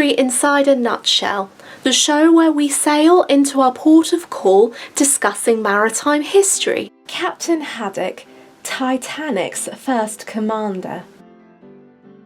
History Inside a Nutshell, the show where we sail into our port of call discussing maritime history. Captain Haddock, Titanic's first commander.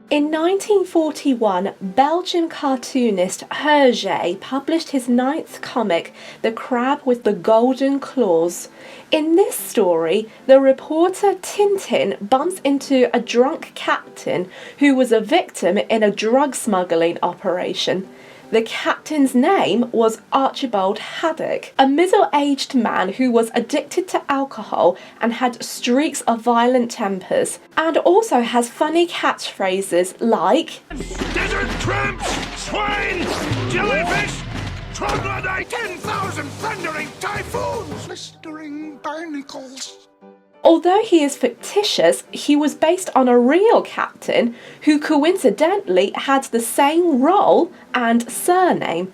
In 1941, Belgian cartoonist Hergé published his 9th comic, The Crab with the Golden Claws. In this story, the reporter Tintin bumps into a drunk captain who was a victim in a drug smuggling operation. The captain's name was Archibald Haddock, a middle-aged man who was addicted to alcohol and had streaks of violent tempers, and also has funny catchphrases like desert tramps, swine, jellyfish, troglodyte, 10,000 thundering typhoons, blistering barnacles. Although he is fictitious, he was based on a real captain who coincidentally had the same role and surname.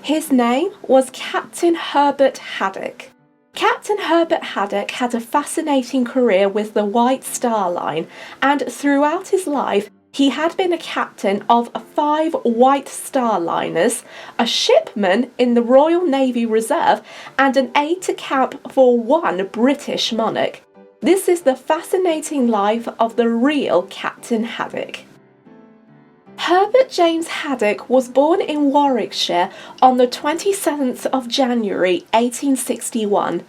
His name was Captain Herbert Haddock. Captain Herbert Haddock had a fascinating career with the White Star Line, and throughout his life he had been a captain of 5 White Star Liners, a shipman in the Royal Navy Reserve, and an aide-de-camp for 1 British monarch. This is the fascinating life of the real Captain Haddock. Herbert James Haddock was born in Warwickshire on the 27th of January 1861.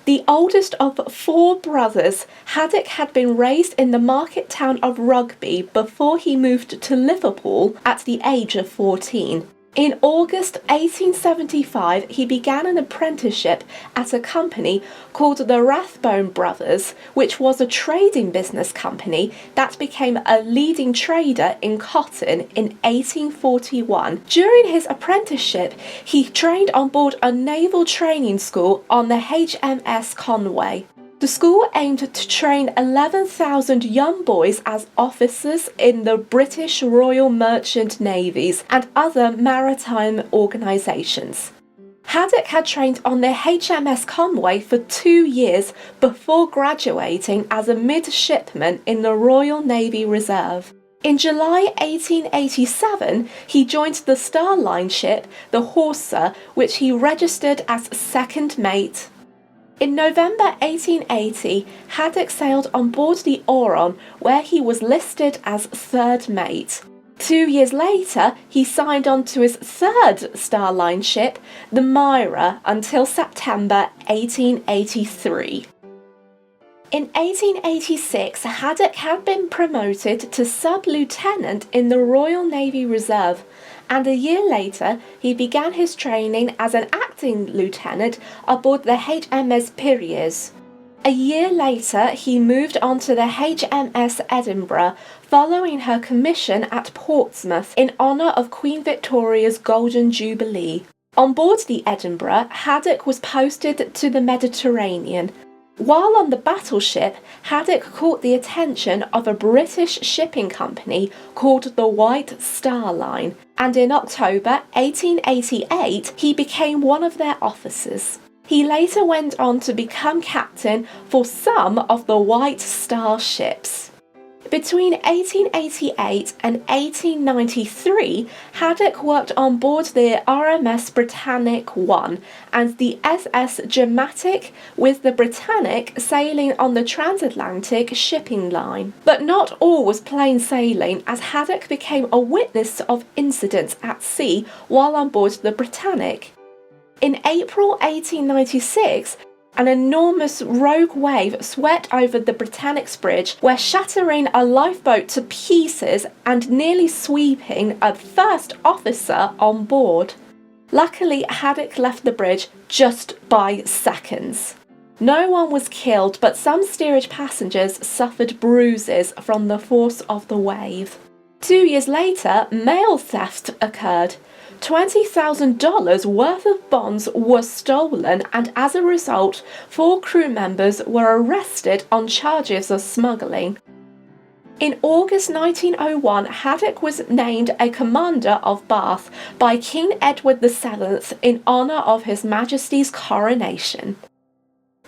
The oldest of 4 brothers, Haddock had been raised in the market town of Rugby before he moved to Liverpool at the age of 14. In August 1875, he began an apprenticeship at a company called the Rathbone Brothers, which was a trading business company that became a leading trader in cotton in 1841. During his apprenticeship, he trained on board a naval training school on the HMS Conway. The school aimed to train 11,000 young boys as officers in the British Royal Merchant Navies and other maritime organisations. Haddock had trained on the HMS Conway for 2 years before graduating as a midshipman in the Royal Navy Reserve. In July 1887, he joined the Star Line ship, the Horsa, which he registered as second mate. In November 1880, Haddock sailed on board the Orion, where he was listed as third mate. 2 years later, he signed on to his 3rd Star Line ship, the Myra, until September 1883. In 1886, Haddock had been promoted to sub-lieutenant in the Royal Navy Reserve, and a year later he began his training as an acting lieutenant aboard the HMS Piraeus. A year later he moved on to the HMS Edinburgh, following her commission at Portsmouth in honour of Queen Victoria's Golden Jubilee. On board the Edinburgh, Haddock was posted to the Mediterranean. While on the battleship, Haddock caught the attention of a British shipping company called the White Star Line, and in October 1888 he became one of their officers. He later went on to become captain for some of the White Star ships. Between 1888 and 1893, Haddock worked on board the RMS Britannic 1 and the SS Dramatic, with the Britannic sailing on the transatlantic shipping line. But not all was plain sailing, as Haddock became a witness of incidents at sea while on board the Britannic. In April 1896, an enormous rogue wave swept over the Britannic's bridge, where shattering a lifeboat to pieces and nearly sweeping a first officer on board. Luckily, Haddock left the bridge just by seconds. No one was killed, but some steerage passengers suffered bruises from the force of the wave. 2 years later, mail theft occurred. $20,000 worth of bonds were stolen, and as a result, 4 crew members were arrested on charges of smuggling. In August 1901, Haddock was named a Commander of Bath by King Edward VII in honour of His Majesty's coronation.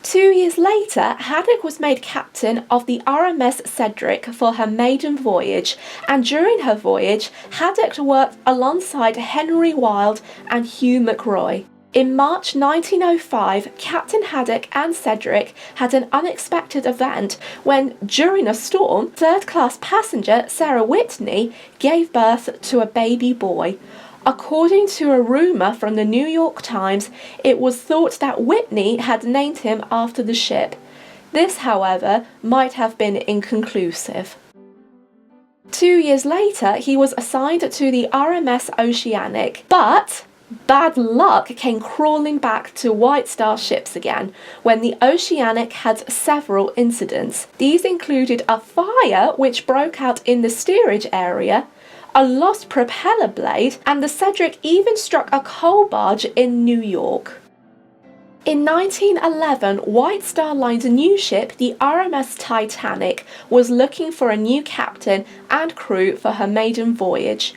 2 years later, Haddock was made captain of the RMS Cedric for her maiden voyage, and during her voyage, Haddock worked alongside Henry Wilde and Hugh McRoy. In March 1905, Captain Haddock and Cedric had an unexpected event when, during a storm, third-class passenger Sarah Whitney gave birth to a baby boy. According to a rumour from the New York Times, it was thought that Whitney had named him after the ship. This, however, might have been inconclusive. 2 years later, he was assigned to the RMS Oceanic, but bad luck came crawling back to White Star ships again when the Oceanic had several incidents. These included a fire which broke out in the steerage area, a lost propeller blade, and the Cedric even struck a coal barge in New York. In 1911, White Star Line's new ship, the RMS Titanic, was looking for a new captain and crew for her maiden voyage.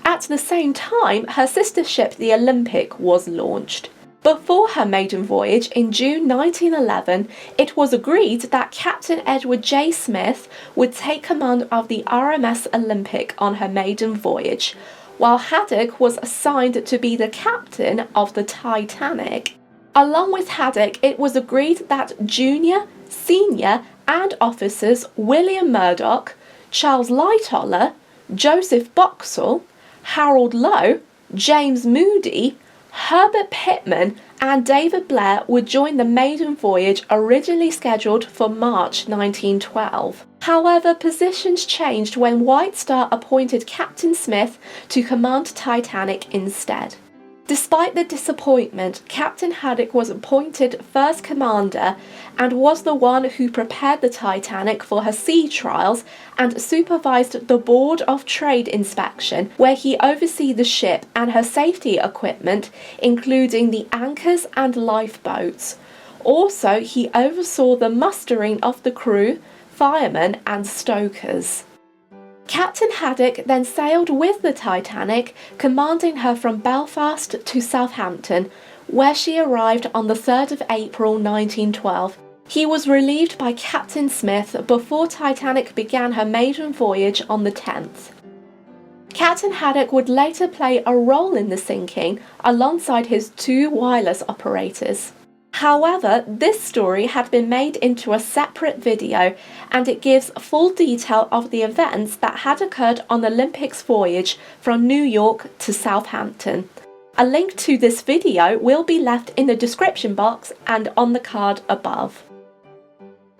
At the same time, her sister ship, the Olympic, was launched. Before her maiden voyage in June 1911, it was agreed that Captain Edward J. Smith would take command of the RMS Olympic on her maiden voyage, while Haddock was assigned to be the captain of the Titanic. Along with Haddock, it was agreed that junior, senior, and officers William Murdoch, Charles Lightoller, Joseph Boxall, Harold Lowe, James Moody, Herbert Pitman, and David Blair would join the maiden voyage originally scheduled for March 1912. However, positions changed when White Star appointed Captain Smith to command Titanic instead. Despite the disappointment, Captain Haddock was appointed first commander and was the one who prepared the Titanic for her sea trials and supervised the Board of Trade inspection, where he oversaw the ship and her safety equipment, including the anchors and lifeboats. Also, he oversaw the mustering of the crew, firemen, and stokers. Captain Haddock then sailed with the Titanic, commanding her from Belfast to Southampton, where she arrived on the 3rd of April 1912. He was relieved by Captain Smith before Titanic began her maiden voyage on the 10th. Captain Haddock would later play a role in the sinking alongside his 2 wireless operators. However, this story had been made into a separate video, and it gives full detail of the events that had occurred on the Olympic's voyage from New York to Southampton. A link to this video will be left in the description box and on the card above.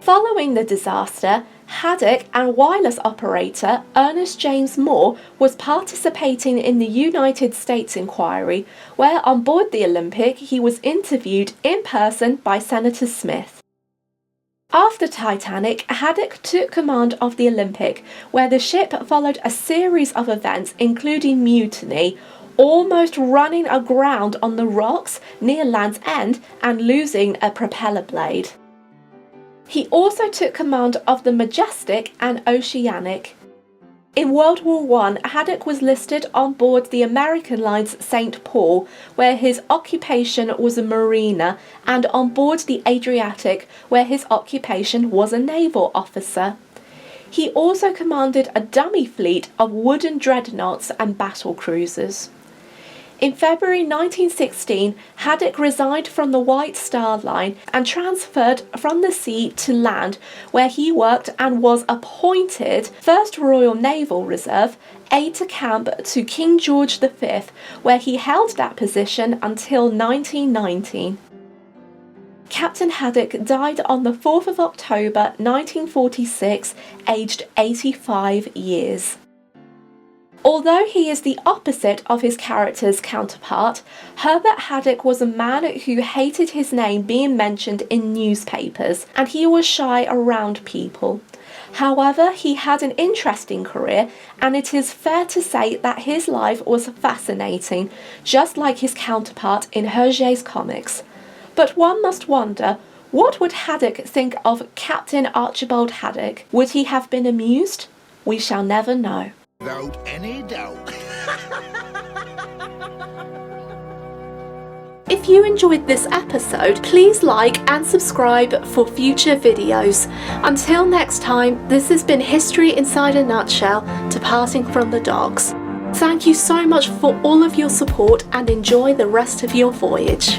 Following the disaster, Haddock and wireless operator Ernest James Moore was participating in the United States inquiry, where on board the Olympic he was interviewed in person by Senator Smith. After Titanic, Haddock took command of the Olympic, where the ship followed a series of events including mutiny, almost running aground on the rocks near Land's End and losing a propeller blade. He also took command of the Majestic and Oceanic. In World War I, Haddock was listed on board the American line's St. Paul, where his occupation was a mariner, and on board the Adriatic, where his occupation was a naval officer. He also commanded a dummy fleet of wooden dreadnoughts and battle cruisers. In February 1916, Haddock resigned from the White Star Line and transferred from the sea to land, where he worked and was appointed 1st Royal Naval Reserve aide-de-camp to King George V, where he held that position until 1919. Captain Haddock died on the 4th of October 1946, aged 85 years. Although he is the opposite of his character's counterpart, Herbert Haddock was a man who hated his name being mentioned in newspapers, and he was shy around people. However, he had an interesting career, and it is fair to say that his life was fascinating, just like his counterpart in Hergé's comics. But one must wonder, what would Haddock think of Captain Archibald Haddock? Would he have been amused? We shall never know. Without any doubt. If you enjoyed this episode, please like and subscribe for future videos. Until next time, this has been History Inside a Nutshell, departing from the dogs. Thank you so much for all of your support and enjoy the rest of your voyage.